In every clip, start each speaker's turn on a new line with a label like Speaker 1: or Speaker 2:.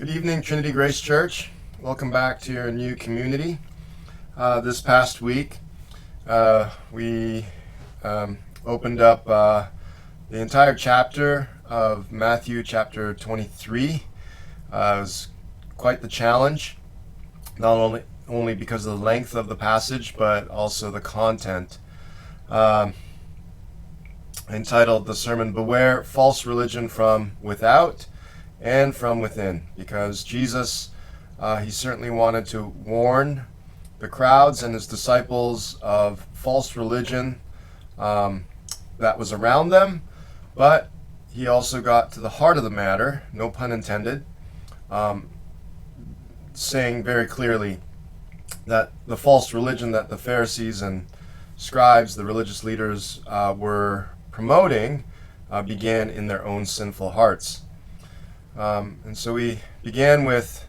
Speaker 1: Good evening, Trinity Grace Church. Welcome back to your new community. This past week, we opened up the entire chapter of Matthew chapter 23. It was quite the challenge, not only because of the length of the passage, but also the content. Entitled the sermon, Beware False Religion from Without and from Within, because Jesus, he certainly wanted to warn the crowds and his disciples of false religion that was around them, but he also got to the heart of the matter, no pun intended, saying very clearly that the false religion that the Pharisees and scribes, the religious leaders, were promoting began in their own sinful hearts. And so we began with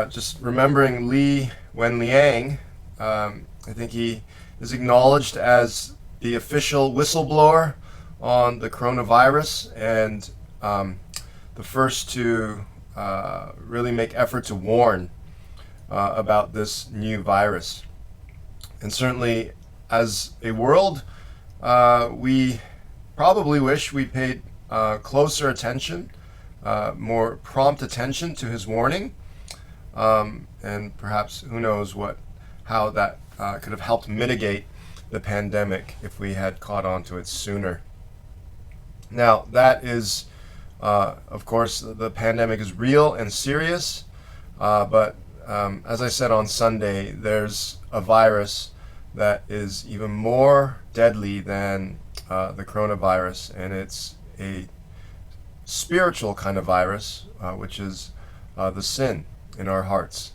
Speaker 1: just remembering Li Wenliang. I think he is acknowledged as the official whistleblower on the coronavirus and the first to really make effort to warn about this new virus. And certainly as a world, we probably wish we paid closer attention, more prompt attention to his warning, and perhaps who knows how that could have helped mitigate the pandemic if we had caught on to it sooner. Now, that is, of course, the pandemic is real and serious, but as I said on Sunday, there's a virus that is even more deadly than the coronavirus, and it's a spiritual kind of virus, which is the sin in our hearts.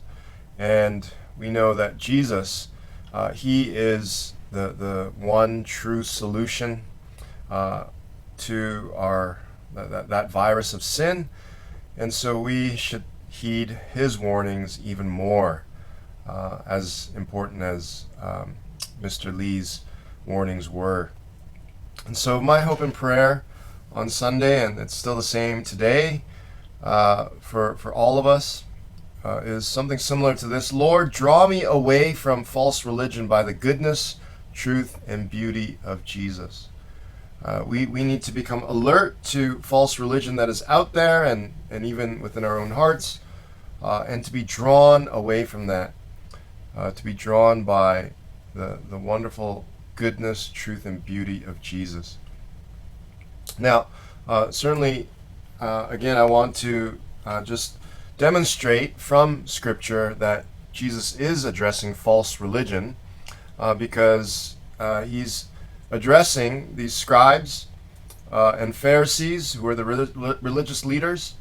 Speaker 1: And we know that Jesus, he is the one true solution to that virus of sin, and so we should heed his warnings even more, as important as Mr. Li's warnings were. And so my hope and prayer on Sunday, and it's still the same today, for all of us, is something similar to this. Lord, draw me away from false religion by the goodness, truth, and beauty of Jesus. We need to become alert to false religion that is out there and even within our own hearts, and to be drawn away from that, to be drawn by the wonderful goodness, truth, and beauty of Jesus. Now, certainly, again, I want to just demonstrate from Scripture that Jesus is addressing false religion, because he's addressing these scribes and Pharisees, who were the religious leaders,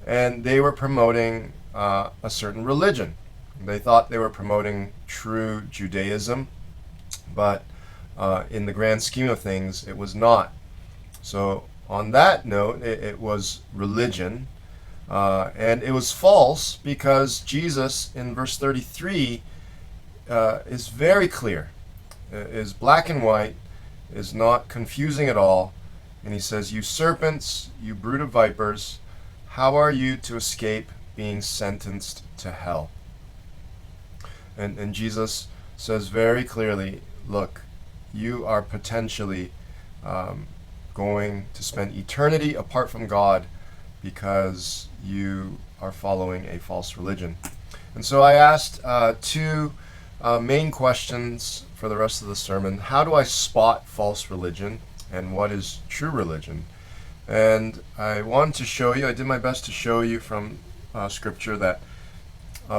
Speaker 1: and they were promoting a certain religion. They thought they were promoting true Judaism, but in the grand scheme of things, it was not. So on that note, it was religion, and it was false because Jesus in verse 33 is very clear, is black and white, is not confusing at all, and he says, "You serpents, you brood of vipers, how are you to escape being sentenced to hell?" And Jesus says very clearly, look, you are potentially going to spend eternity apart from God because you are following a false religion. And so I asked two main questions for the rest of the sermon. How do I spot false religion, and what is true religion? And I wanted to show you, I did my best to show you from Scripture that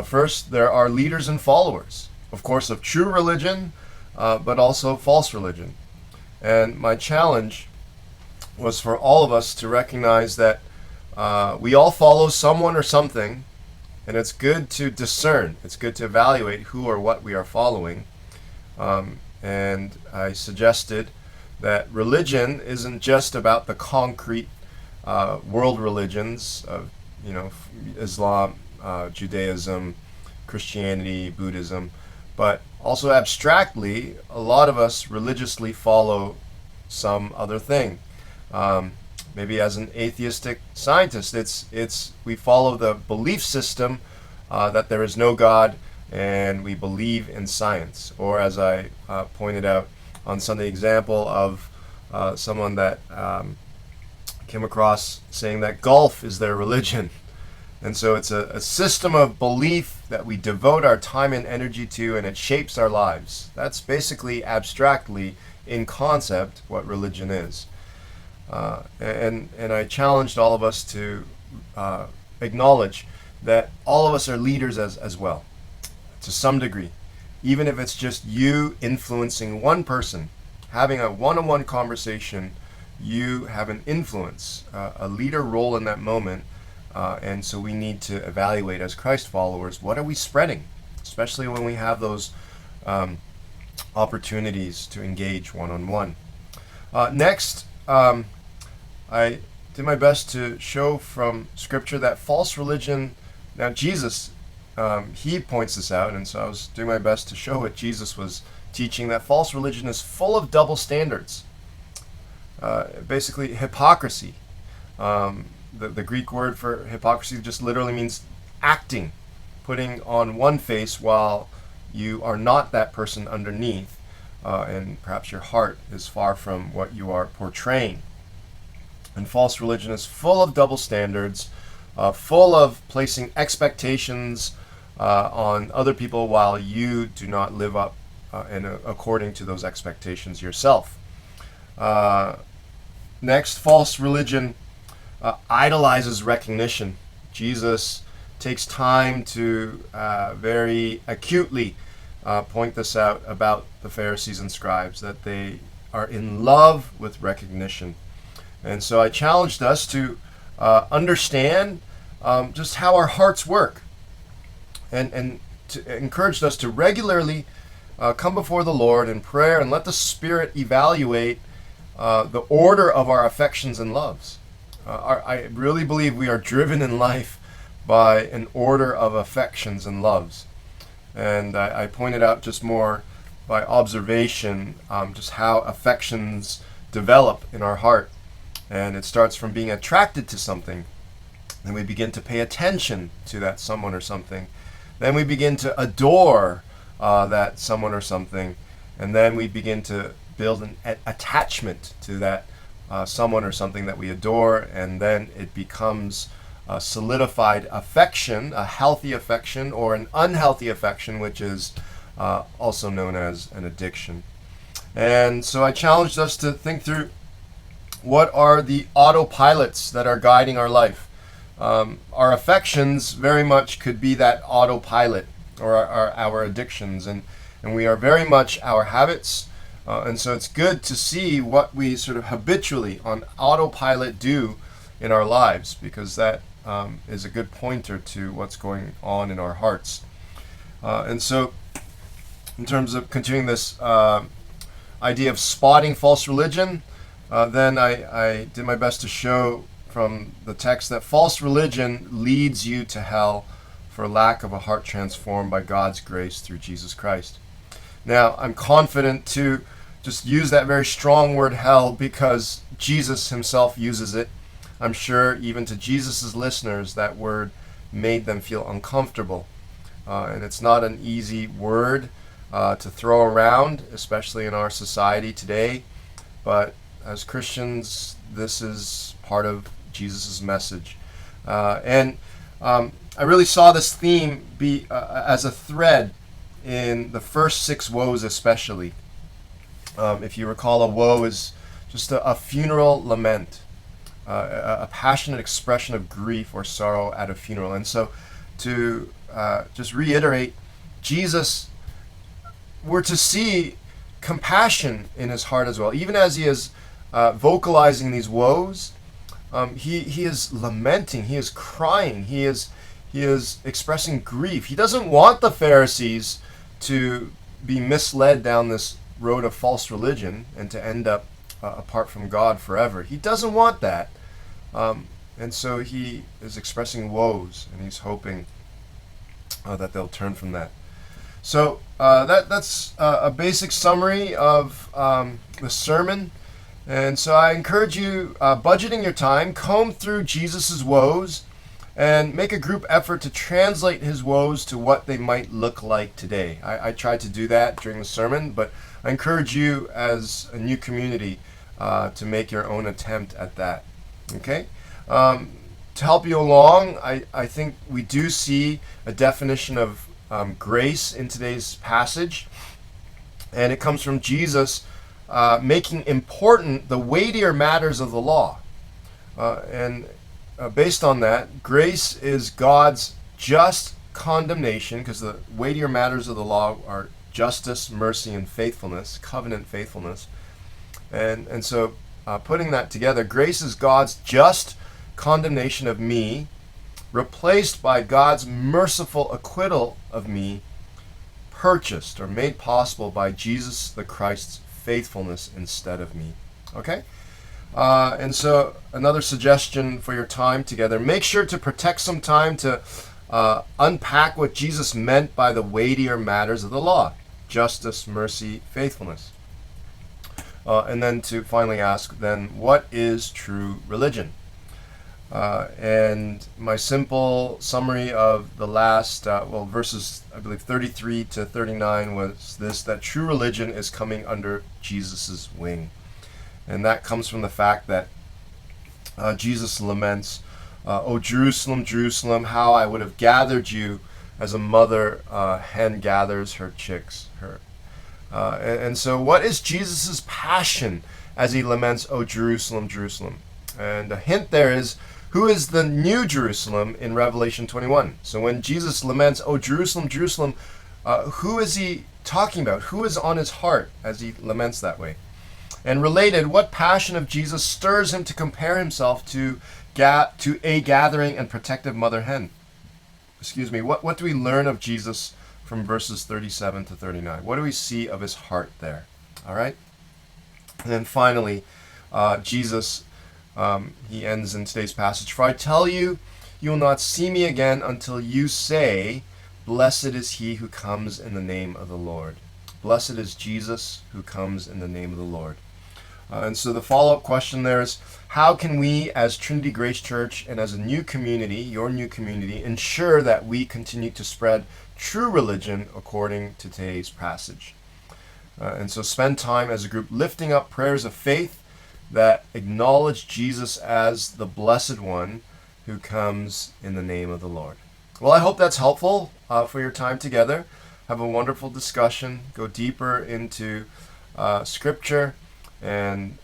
Speaker 1: first, there are leaders and followers, of course, of true religion, but also false religion. And my challenge was for all of us to recognize that we all follow someone or something, and it's good to discern. It's good to evaluate who or what we are following. And I suggested that religion isn't just about the concrete world religions of, Islam, Judaism, Christianity, Buddhism, but also abstractly, a lot of us religiously follow some other thing. Maybe as an atheistic scientist, it's we follow the belief system that there is no God, and we believe in science. Or as I pointed out on Sunday example of someone that came across saying that golf is their religion. And so it's a system of belief that we devote our time and energy to, and it shapes our lives. That's basically abstractly, in concept, what religion is. And I challenged all of us to acknowledge that all of us are leaders as well, to some degree. Even if it's just you influencing one person, having a one-on-one conversation, you have an influence, a leader role in that moment. And so we need to evaluate as Christ followers, what are we spreading? Especially when we have those opportunities to engage one-on-one. Next, I did my best to show from Scripture that false religion, now Jesus, he points this out, and so I was doing my best to show what Jesus was teaching, that false religion is full of double standards. Basically, hypocrisy. The Greek word for hypocrisy just literally means acting, putting on one face while you are not that person underneath, and perhaps your heart is far from what you are portraying. And false religion is full of double standards, full of placing expectations on other people while you do not live up according to those expectations yourself. Next, false religion idolizes recognition. Jesus takes time to very acutely point this out about the Pharisees and scribes, that they are in love with recognition. And so I challenged us to understand just how our hearts work, and encouraged us to regularly come before the Lord in prayer and let the Spirit evaluate the order of our affections and loves. I really believe we are driven in life by an order of affections and loves. And I pointed out just more by observation just how affections develop in our heart. And it starts from being attracted to something. Then we begin to pay attention to that someone or something. Then we begin to adore that someone or something. And then we begin to build an attachment to that someone or something that we adore. And then it becomes a solidified affection, a healthy affection, or an unhealthy affection, which is also known as an addiction. And so I challenged us to think through, what are the autopilots that are guiding our life? Our affections very much could be that autopilot, or our addictions, and we are very much our habits. And so it's good to see what we sort of habitually on autopilot do in our lives, because that is a good pointer to what's going on in our hearts. And so in terms of continuing this idea of spotting false religion, then I did my best to show from the text that false religion leads you to hell for lack of a heart transformed by God's grace through Jesus Christ. Now, I'm confident to just use that very strong word hell because Jesus himself uses it. I'm sure even to Jesus' listeners that word made them feel uncomfortable. And it's not an easy word to throw around, especially in our society today. But as Christians, this is part of Jesus' message. And I really saw this theme be as a thread in the first 6 woes especially. If you recall, a woe is just a funeral lament, a passionate expression of grief or sorrow at a funeral. And so to just reiterate, Jesus, we're to see compassion in his heart as well. Even as he is vocalizing these woes, he is lamenting, he is crying, he is expressing grief. He doesn't want the Pharisees to be misled down this road of false religion and to end up apart from God forever. He doesn't want that. And so he is expressing woes, and he's hoping that they'll turn from that. So that's a basic summary of the sermon. And so I encourage you, budgeting your time, comb through Jesus's woes and make a group effort to translate his woes to what they might look like today. I tried to do that during the sermon, but I encourage you as a new community to make your own attempt at that. Okay? To help you along, I think we do see a definition of grace in today's passage, and it comes from Jesus making important the weightier matters of the law. And based on that, grace is God's just condemnation, because the weightier matters of the law are justice, mercy, and faithfulness, covenant faithfulness. And so putting that together, grace is God's just condemnation of me, replaced by God's merciful acquittal of me, purchased or made possible by Jesus the Christ's faithfulness instead of me. Okay? And so another suggestion for your time together, make sure to protect some time to unpack what Jesus meant by the weightier matters of the law: justice, mercy, faithfulness. And then to finally ask, then, what is true religion? And my simple summary of the last, verses, I believe, 33 to 39 was this: that true religion is coming under Jesus's wing. And that comes from the fact that Jesus laments, "O Jerusalem, Jerusalem, how I would have gathered you as a mother hen gathers her chicks." And so what is Jesus' passion as he laments, "O Jerusalem, Jerusalem"? And a hint there is, who is the new Jerusalem in Revelation 21? So when Jesus laments, "O Jerusalem, Jerusalem," who is he talking about? Who is on his heart as he laments that way? And related, what passion of Jesus stirs him to compare himself to a gathering and protective mother hen? What do we learn of Jesus from verses 37 to 39? What do we see of his heart there? All right? And then finally, Jesus, he ends in today's passage, "For I tell you, you will not see me again until you say, 'Blessed is he who comes in the name of the Lord.'" Blessed is Jesus who comes in the name of the Lord. And so the follow-up question there is, how can we as Trinity Grace Church and as a new community, your new community, ensure that we continue to spread true religion according to today's passage? And so spend time as a group lifting up prayers of faith that acknowledge Jesus as the Blessed One who comes in the name of the Lord. Well, I hope that's helpful for your time together. Have a wonderful discussion. Go deeper into Scripture and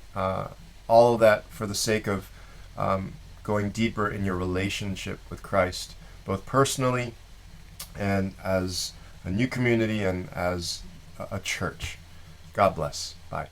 Speaker 1: all of that for the sake of going deeper in your relationship with Christ, both personally and as a new community and as a church. God bless. Bye.